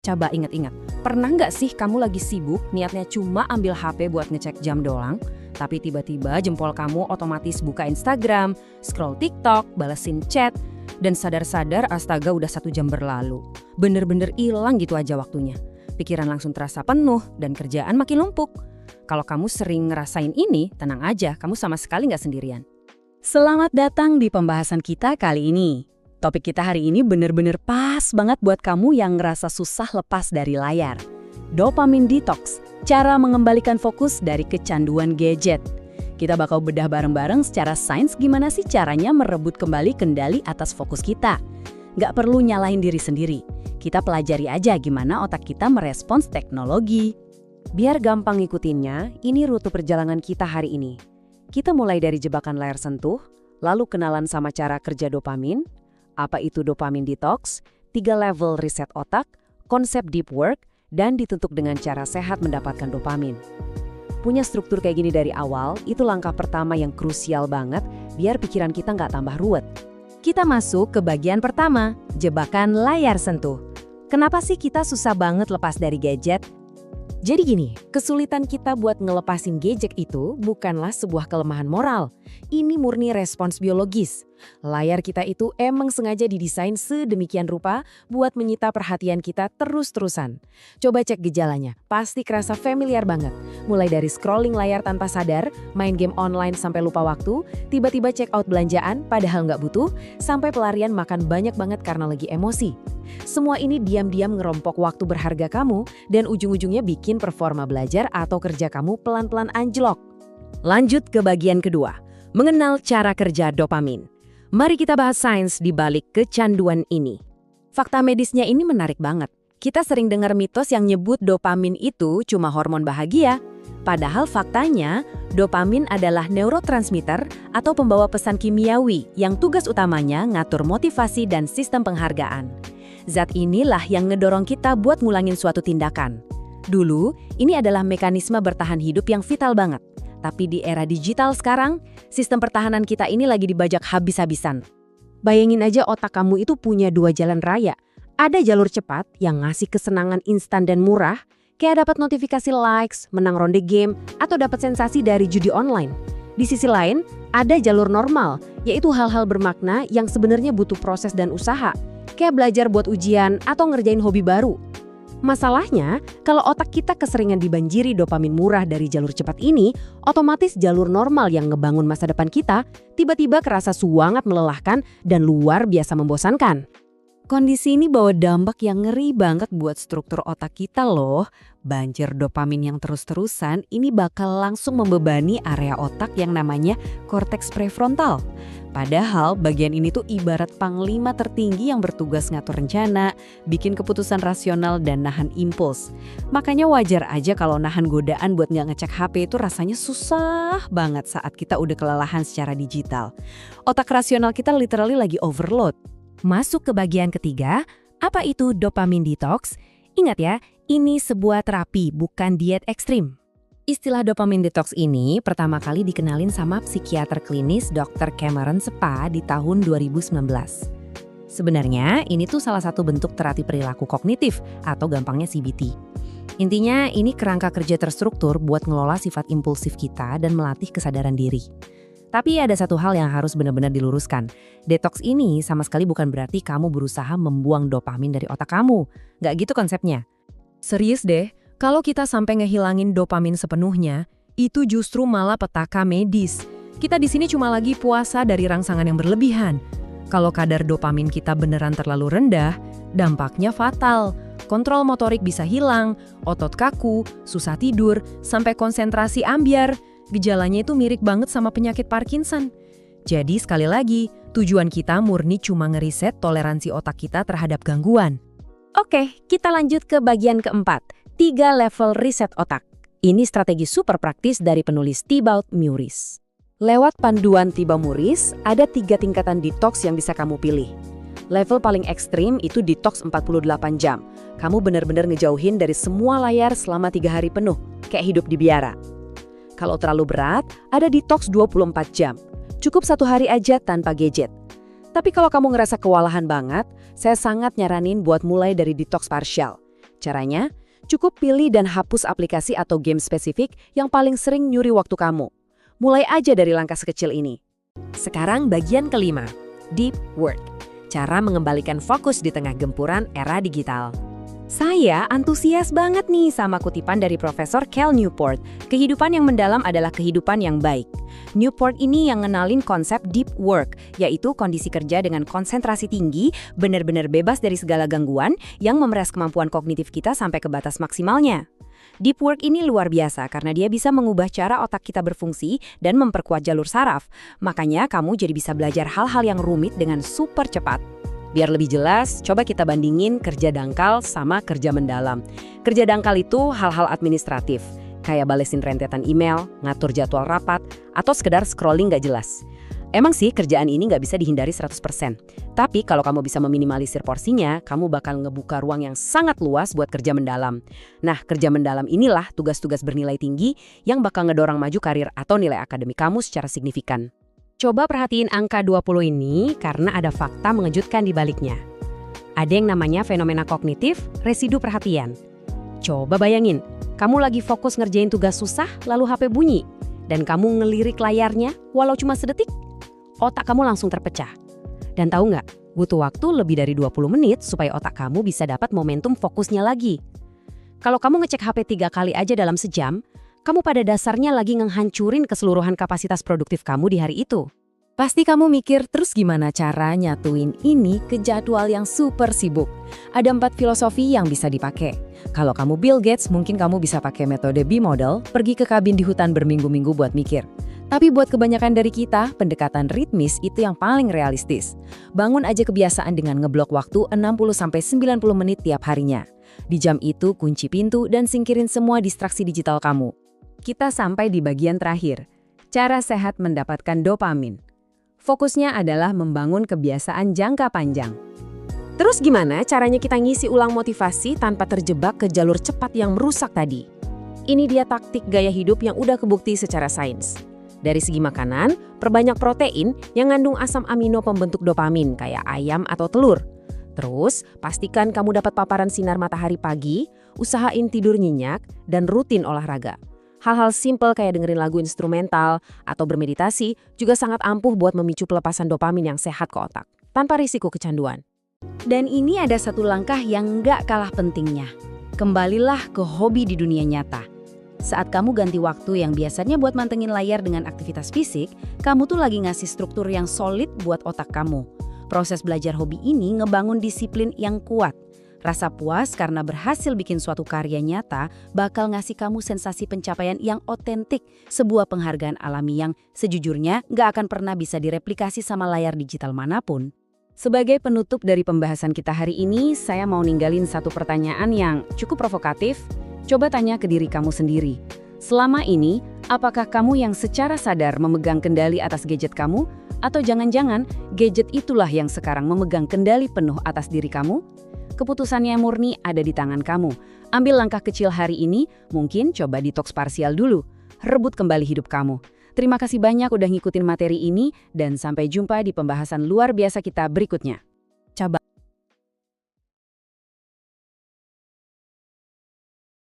Coba ingat-ingat, pernah nggak sih kamu lagi sibuk, niatnya cuma ambil HP buat ngecek jam doang, tapi tiba-tiba jempol kamu otomatis buka Instagram, scroll TikTok, balesin chat, dan sadar-sadar astaga udah 1 jam berlalu. Bener-bener hilang gitu aja waktunya. Pikiran langsung terasa penuh dan kerjaan makin numpuk. Kalau kamu sering ngerasain ini, tenang aja, kamu sama sekali nggak sendirian. Selamat datang di pembahasan kita kali ini. Topik kita hari ini bener-bener pas banget buat kamu yang ngerasa susah lepas dari layar. Dopamine detox, cara mengembalikan fokus dari kecanduan gadget. Kita bakal bedah bareng-bareng secara sains gimana sih caranya merebut kembali kendali atas fokus kita. Nggak perlu nyalahin diri sendiri. Kita pelajari aja gimana otak kita merespons teknologi. Biar gampang ngikutinnya, ini rute perjalanan kita hari ini. Kita mulai dari jebakan layar sentuh, lalu kenalan sama cara kerja dopamin, apa itu dopamine detox, 3 level riset otak, konsep deep work, dan ditutup dengan cara sehat mendapatkan dopamin. Punya struktur kayak gini dari awal, itu langkah pertama yang krusial banget biar pikiran kita nggak tambah ruwet. Kita masuk ke bagian pertama, jebakan layar sentuh. Kenapa sih kita susah banget lepas dari gadget? Jadi gini, kesulitan kita buat ngelepasin gadget itu bukanlah sebuah kelemahan moral. Ini murni respons biologis. Layar kita itu emang sengaja didesain sedemikian rupa buat menyita perhatian kita terus-terusan. Coba cek gejalanya, pasti kerasa familiar banget. Mulai dari scrolling layar tanpa sadar, main game online sampai lupa waktu, tiba-tiba check out belanjaan padahal nggak butuh, sampai pelarian makan banyak banget karena lagi emosi. Semua ini diam-diam ngerompok waktu berharga kamu dan ujung-ujungnya bikin performa belajar atau kerja kamu pelan-pelan anjlok. Lanjut ke bagian kedua, mengenal cara kerja dopamin. Mari kita bahas sains di balik kecanduan ini. Fakta medisnya ini menarik banget. Kita sering dengar mitos yang nyebut dopamin itu cuma hormon bahagia. Padahal faktanya, dopamin adalah neurotransmitter atau pembawa pesan kimiawi yang tugas utamanya ngatur motivasi dan sistem penghargaan. Zat inilah yang ngedorong kita buat ngulangin suatu tindakan. Dulu, ini adalah mekanisme bertahan hidup yang vital banget. Tapi di era digital sekarang, sistem pertahanan kita ini lagi dibajak habis-habisan. Bayangin aja otak kamu itu punya 2 jalan raya. Ada jalur cepat yang ngasih kesenangan instan dan murah, kayak dapat notifikasi likes, menang ronde game, atau dapat sensasi dari judi online. Di sisi lain, ada jalur normal, yaitu hal-hal bermakna yang sebenarnya butuh proses dan usaha, kayak belajar buat ujian atau ngerjain hobi baru. Masalahnya, kalau otak kita keseringan dibanjiri dopamin murah dari jalur cepat ini, otomatis jalur normal yang ngebangun masa depan kita tiba-tiba kerasa sangat melelahkan dan luar biasa membosankan. Kondisi ini bawa dampak yang ngeri banget buat struktur otak kita loh. Banjir dopamin yang terus-terusan ini bakal langsung membebani area otak yang namanya korteks prefrontal. Padahal bagian ini tuh ibarat panglima tertinggi yang bertugas ngatur rencana, bikin keputusan rasional dan nahan impuls. Makanya wajar aja kalau nahan godaan buat nggak ngecek HP itu rasanya susah banget saat kita udah kelelahan secara digital. Otak rasional kita literally lagi overload. Masuk ke bagian ketiga, apa itu dopamine detox? Ingat ya, ini sebuah terapi, bukan diet ekstrim. Istilah dopamine detox ini pertama kali dikenalin sama psikiater klinis Dr. Cameron Spa di tahun 2019. Sebenarnya ini tuh salah satu bentuk terapi perilaku kognitif atau gampangnya CBT. Intinya ini kerangka kerja terstruktur buat ngelola sifat impulsif kita dan melatih kesadaran diri. Tapi ada satu hal yang harus benar-benar diluruskan. Detox ini sama sekali bukan berarti kamu berusaha membuang dopamin dari otak kamu. Nggak gitu konsepnya. Serius deh. Kalau kita sampai ngehilangin dopamin sepenuhnya, itu justru malah petaka medis. Kita di sini cuma lagi puasa dari rangsangan yang berlebihan. Kalau kadar dopamin kita beneran terlalu rendah, dampaknya fatal. Kontrol motorik bisa hilang, otot kaku, susah tidur, sampai konsentrasi ambyar. Gejalanya itu mirip banget sama penyakit Parkinson. Jadi sekali lagi, tujuan kita murni cuma ngeriset toleransi otak kita terhadap gangguan. Oke, kita lanjut ke bagian keempat. 3 level riset otak. Ini strategi super praktis dari penulis Thibaut Muris. Lewat panduan Thibaut Muris, ada 3 tingkatan detox yang bisa kamu pilih. Level paling ekstrim itu detox 48 jam. Kamu benar-benar ngejauhin dari semua layar selama 3 hari penuh, kayak hidup di biara. Kalau terlalu berat, ada detox 24 jam. Cukup 1 hari aja tanpa gadget. Tapi kalau kamu ngerasa kewalahan banget, saya sangat nyaranin buat mulai dari detox partial. Caranya, cukup pilih dan hapus aplikasi atau game spesifik yang paling sering nyuri waktu kamu. Mulai aja dari langkah sekecil ini. Sekarang bagian kelima, deep work. Cara mengembalikan fokus di tengah gempuran era digital. Saya antusias banget nih sama kutipan dari Profesor Cal Newport. Kehidupan yang mendalam adalah kehidupan yang baik. Newport ini yang ngenalin konsep deep work, yaitu kondisi kerja dengan konsentrasi tinggi, benar-benar bebas dari segala gangguan yang memeras kemampuan kognitif kita sampai ke batas maksimalnya. Deep work ini luar biasa karena dia bisa mengubah cara otak kita berfungsi dan memperkuat jalur saraf. Makanya kamu jadi bisa belajar hal-hal yang rumit dengan super cepat. Biar lebih jelas, coba kita bandingin kerja dangkal sama kerja mendalam. Kerja dangkal itu hal-hal administratif, kayak balesin rentetan email, ngatur jadwal rapat, atau sekedar scrolling nggak jelas. Emang sih kerjaan ini nggak bisa dihindari 100%. Tapi kalau kamu bisa meminimalisir porsinya, kamu bakal ngebuka ruang yang sangat luas buat kerja mendalam. Nah, kerja mendalam inilah tugas-tugas bernilai tinggi yang bakal ngedorong maju karir atau nilai akademik kamu secara signifikan. Coba perhatiin angka 20 ini karena ada fakta mengejutkan di baliknya. Ada yang namanya fenomena kognitif residu perhatian. Coba bayangin, kamu lagi fokus ngerjain tugas susah lalu HP bunyi, dan kamu ngelirik layarnya walau cuma sedetik, otak kamu langsung terpecah. Dan tahu nggak, butuh waktu lebih dari 20 menit supaya otak kamu bisa dapat momentum fokusnya lagi. Kalau kamu ngecek HP 3 kali aja dalam sejam, kamu pada dasarnya lagi ngehancurin keseluruhan kapasitas produktif kamu di hari itu. Pasti kamu mikir, terus gimana cara nyatuin ini ke jadwal yang super sibuk? Ada 4 filosofi yang bisa dipakai. Kalau kamu Bill Gates, mungkin kamu bisa pakai metode B-Model, pergi ke kabin di hutan berminggu-minggu buat mikir. Tapi buat kebanyakan dari kita, pendekatan ritmis itu yang paling realistis. Bangun aja kebiasaan dengan ngeblok waktu 60-90 menit tiap harinya. Di jam itu, kunci pintu dan singkirin semua distraksi digital kamu. Kita sampai di bagian terakhir, cara sehat mendapatkan dopamin. Fokusnya adalah membangun kebiasaan jangka panjang. Terus gimana caranya kita ngisi ulang motivasi tanpa terjebak ke jalur cepat yang merusak tadi? Ini dia taktik gaya hidup yang udah kebukti secara sains. Dari segi makanan, perbanyak protein yang ngandung asam amino pembentuk dopamin kayak ayam atau telur. Terus, pastikan kamu dapat paparan sinar matahari pagi, usahain tidur nyenyak, dan rutin olahraga. Hal-hal simpel kayak dengerin lagu instrumental atau bermeditasi juga sangat ampuh buat memicu pelepasan dopamin yang sehat ke otak, tanpa risiko kecanduan. Dan ini ada satu langkah yang nggak kalah pentingnya. Kembalilah ke hobi di dunia nyata. Saat kamu ganti waktu yang biasanya buat mantengin layar dengan aktivitas fisik, kamu tuh lagi ngasih struktur yang solid buat otak kamu. Proses belajar hobi ini ngebangun disiplin yang kuat. Rasa puas karena berhasil bikin suatu karya nyata bakal ngasih kamu sensasi pencapaian yang otentik, sebuah penghargaan alami yang sejujurnya nggak akan pernah bisa direplikasi sama layar digital manapun. Sebagai penutup dari pembahasan kita hari ini, saya mau ninggalin satu pertanyaan yang cukup provokatif. Coba tanya ke diri kamu sendiri. Selama ini, apakah kamu yang secara sadar memegang kendali atas gadget kamu? Atau jangan-jangan gadget itulah yang sekarang memegang kendali penuh atas diri kamu? Keputusannya murni ada di tangan kamu. Ambil langkah kecil hari ini, mungkin coba detox parsial dulu. Rebut kembali hidup kamu. Terima kasih banyak udah ngikutin materi ini, dan sampai jumpa di pembahasan luar biasa kita berikutnya.